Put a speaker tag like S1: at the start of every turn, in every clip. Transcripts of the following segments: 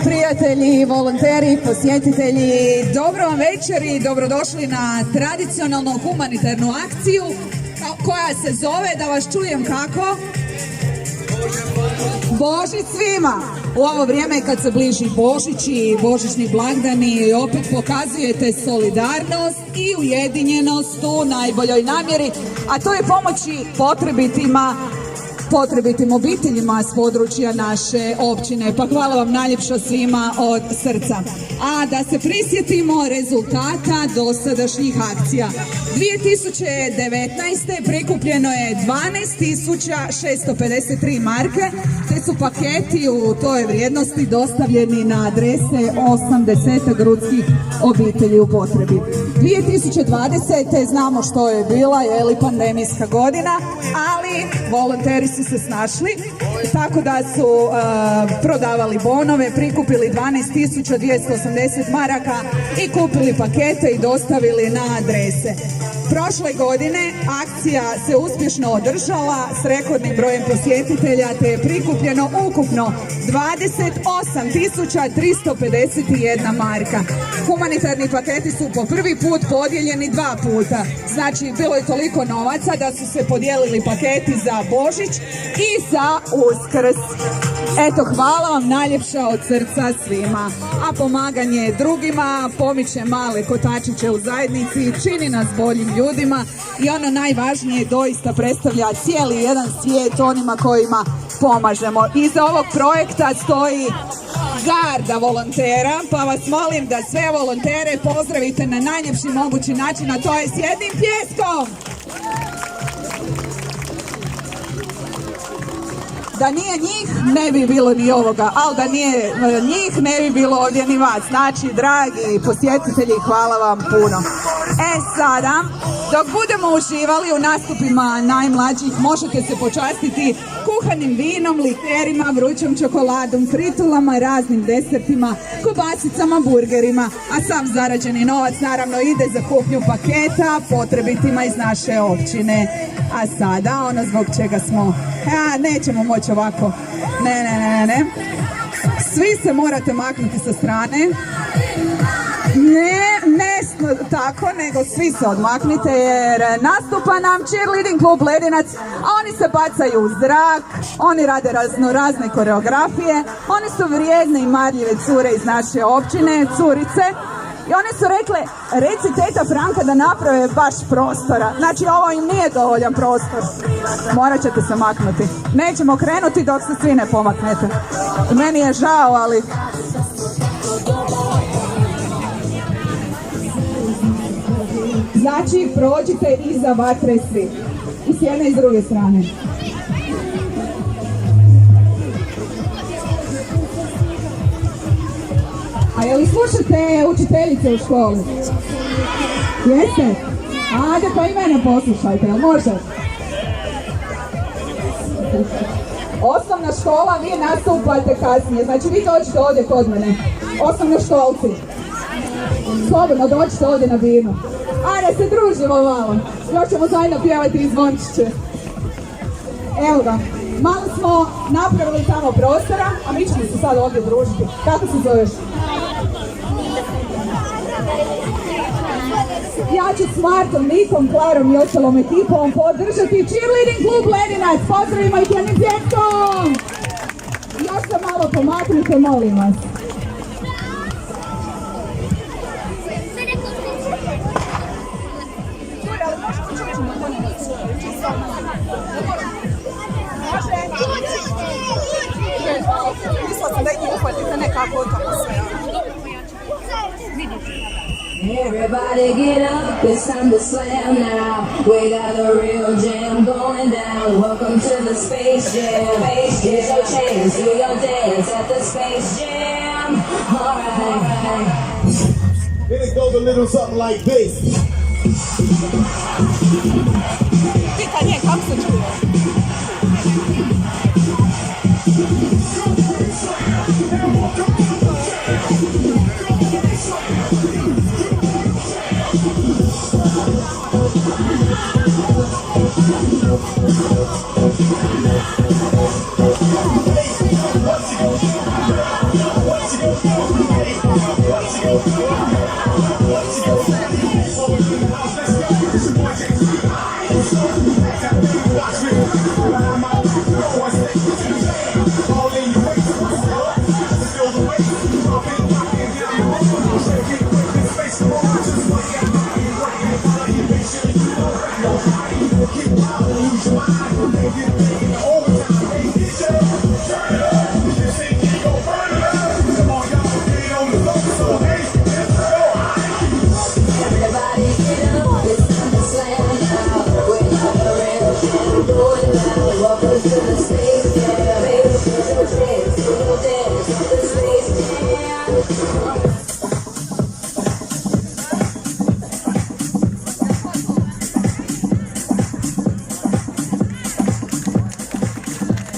S1: prijatelji, volonteri, posjetitelji, dobro vam večer i dobrodošli na tradicionalnu humanitarnu akciju koja se zove, da vas čujem kako? Božić svima! U ovo vrijeme kad se bliži Božić i božićni blagdani opet pokazujete solidarnost i ujedinjenost u najboljoj namjeri, a to je pomoći potrebitim obiteljima s područja naše općine. Pa hvala vam najljepša svima od srca. A da se prisjetimo rezultata dosadašnjih akcija. 2019. prikupljeno je 12.653 marke, te su paketi u toj vrijednosti dostavljeni na adrese 80 grudskih obitelji u potrebi. 2020. znamo što je bila, pandemijska godina, ali volonteri su se snašli, tako da su prodavali bonove, prikupili 12.280 maraka i kupili pakete i dostavili na adrese. Prošle godine akcija se uspješno održala s rekordnim brojem posjetitelja, te je prikupljeno ukupno 28.351 marka. Humanitarni paketi su po prvi put podijeljeni 2 puta. Znači, bilo je toliko novaca da su se podijelili paketi za Božić i za Uskrs. Eto, hvala vam najljepša od srca svima. A pomaganje drugima pomiče male kotačiće u zajednici, čini nas boljim ljudima i ono najvažnije, doista predstavlja cijeli jedan svijet onima kojima pomažemo. Iza ovog projekta stoji garda volontera, pa vas molim da sve volontere pozdravite na najljepši mogući način, a to je s jednim pljeskom. Da nije njih, ne bi bilo ni ovoga, ali da nije njih, ne bi bilo ovdje ni vas. Znači, dragi posjetitelji, hvala vam puno. Sada, dok budemo uživali u nastupima najmlađih, možete se počastiti kuhanim vinom, likerima, vrućom čokoladom, fritulama, raznim desertima, kobasicama, burgerima, a sam zarađeni novac naravno ide za kupnju paketa potrebitima iz naše općine. A sada, ono zbog čega smo, nećemo moći ovako, ne, svi se morate maknuti sa strane, ne tako, nego svi se odmaknite jer nastupa nam cheerleading klub Ledinac, a oni se bacaju u zrak, oni rade razne koreografije, oni su vrijedne i marljive cure iz naše općine, curice. I one su rekle, reci teta Franka da naprave baš prostora. Znači, ovo im nije dovoljan prostor. Morat ćete se maknuti. Nećemo krenuti dok se svi ne pomaknete. Meni je žao, ali... Znači, prođite iza vatre svi. I s jedne i s druge strane. A je li slušate učiteljice u školi? Jeste? Ajde, pa i mene poslušajte, jel može? Osnovna škola, vi nastupate kasnije, znači vi dođete ovdje kod mene. Osnovnoškolci. Slobodno dođite ovdje na binu. Ajde, se družimo malo. Još ćemo zajedno pjevati i zvončiće. Evo ga. Malo smo napravili tamo prostora, a mi ćemo se sad ovdje družiti. Kako se zoveš? Ja ću s Martom, Nikom, Klarom i ostalom ekipom podržati cheerleading klub Ledinac. Pozdravimo ih jednim pljeskom! Još se malo pomaknite, molim vas. Mislila sam da ih uhvatite nekako tako sve.
S2: Everybody get up, it's time to slam now. We got the real jam going down. Welcome to the Space Jam. Here's your chance, do your dance at the Space Jam. Alright.
S3: Then it goes a little something like this.
S1: Pitanje, kako se čuje?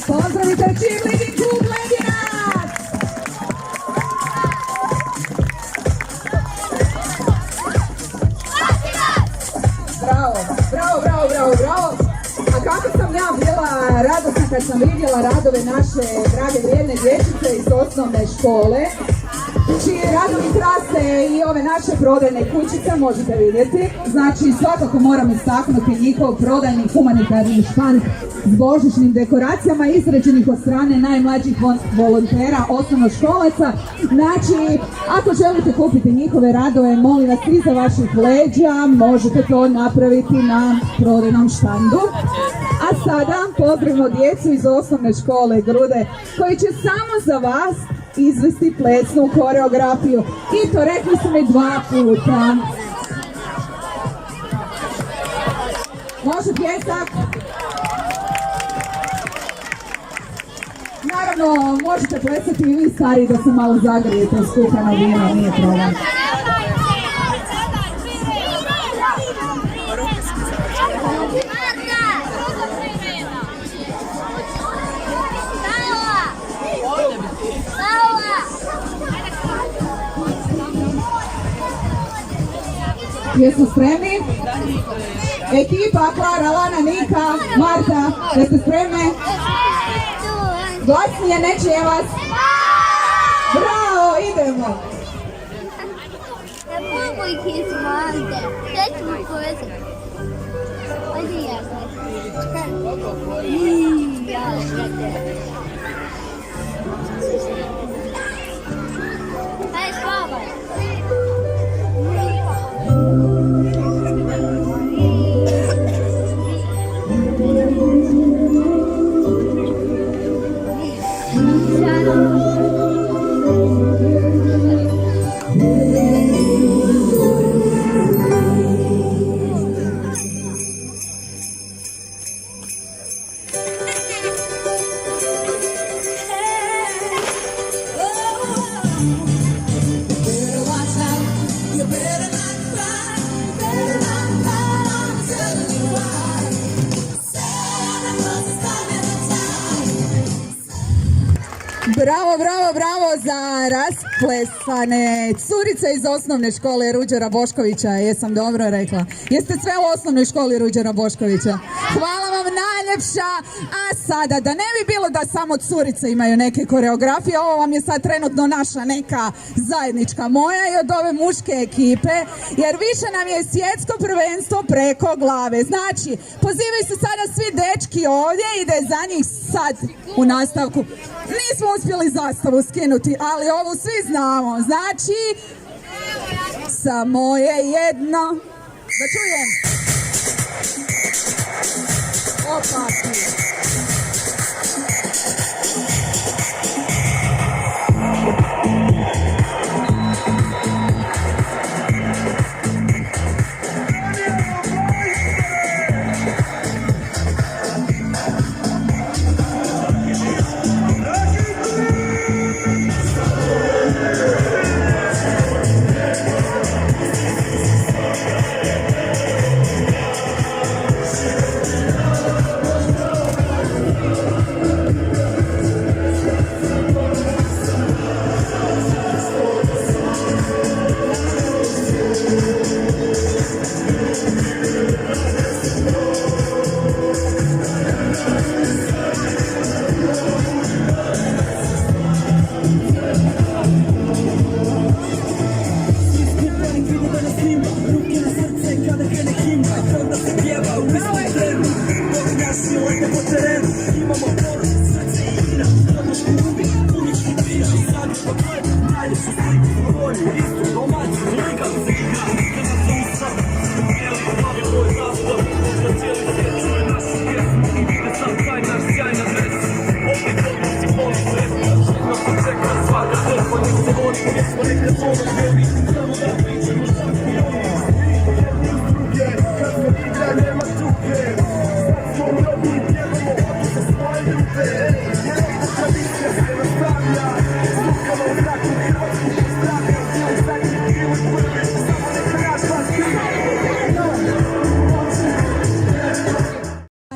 S1: Pozdravite cheerleading klub Ledinac! Bravo, bravo, bravo, bravo, bravo! A kako sam ja bila radosna kad sam vidjela radove naše drage vrijedne dječice iz osnovne škole, čiji radovi krase i ove naše prodajne kućice, možete vidjeti. Znači, svakako moram istaknuti njihov prodajni humanitarni štand s božićnim dekoracijama izrađenih od strane najmlađih volontera osnovnoškolaca. Znači, ako želite kupiti njihove radove, molim vas, iza vaših leđa možete to napraviti na prodajnom štandu. A sada pozdravimo djecu iz osnovne škole Grude, koji će samo za vas izvesti plesnu koreografiju. I to rekli su mi 2 puta. Može pljesak? Naravno, možete plesati i vi stari da se malo zagrijete uz kuhano vino, nije problem. Jesmo spremni? Ekipa Klara, Lana, Nika, Marta, jeste spremne? Glasnije, ne čujem vas. Bravo, idemo. Bravo, bravo, bravo za rasplesane curice iz osnovne škole Ruđera Boškovića. Jesam dobro rekla? Jeste sve u osnovnoj školi Ruđera Boškovića? Hvala vam najljepša. A sada, da ne bi bilo da samo curice imaju neke koreografije, ovo vam je sad trenutno naša neka zajednička moja i od ove muške ekipe, jer više nam je svjetsko prvenstvo preko glave. Znači, pozivaju se sada svi dečki ovdje, ide za njih sad u nastavku. Nismo uspjeli zastavu skinuti, ali ovu svi znamo. Znači, samo je jedno. Da čujem. Opa.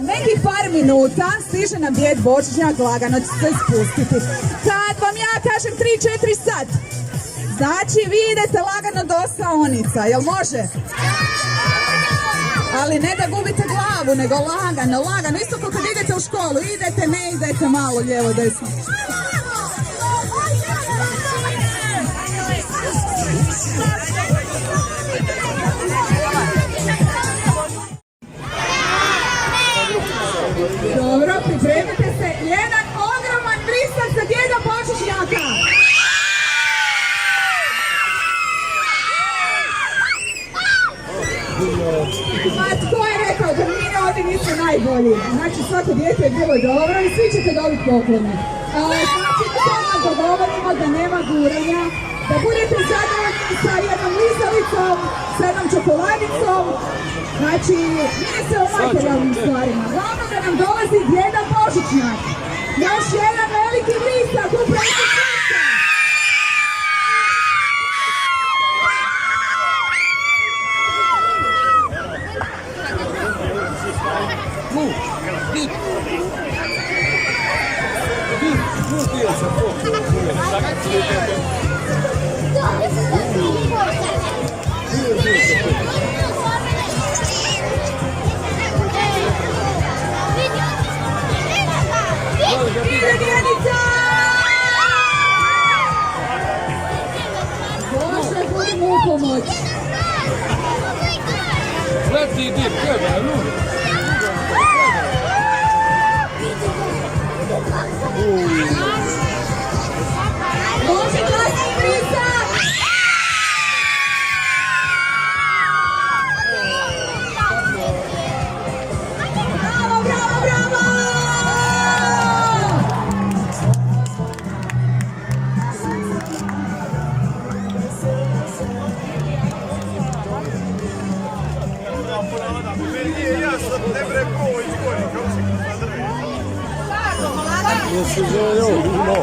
S1: Nekih par minuta stiže nam djed Božićnjak, lagano će se spustiti. Kad vam ja kažem 3-4 sat, znači vi idete lagano do osaonica, jel može? Ali ne da gubite glavu, nego lagano, lagano. Isto kao kad idete u školu, idete, ne idete malo lijevo, desno. Dobro, pripremite se. Jedan ogroman vrisak za djeda Božićnjaka. Ma tko je rekao da mi ovdje nisu najbolji? Znači svako dijete je bilo dobro i svi ćete dobiti poklone. Znači da dogovorimo da nema guranja, da budete zadovoljni sa jednom lizalicom, sa jednom čokoladicom. Znači, nije se o materijalnim stvarima. Glavno da nam dolazi djeda Božićnjak. Još jedan veliki vrisak u predsjednika. Bože, budimo u pomoć.
S4: Leti i dip, kada, no?
S1: Može glasni vrisak! Bravo, bravo, bravo!
S4: Jesi želio? No.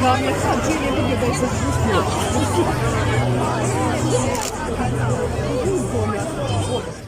S5: Главное, сначала выглядит как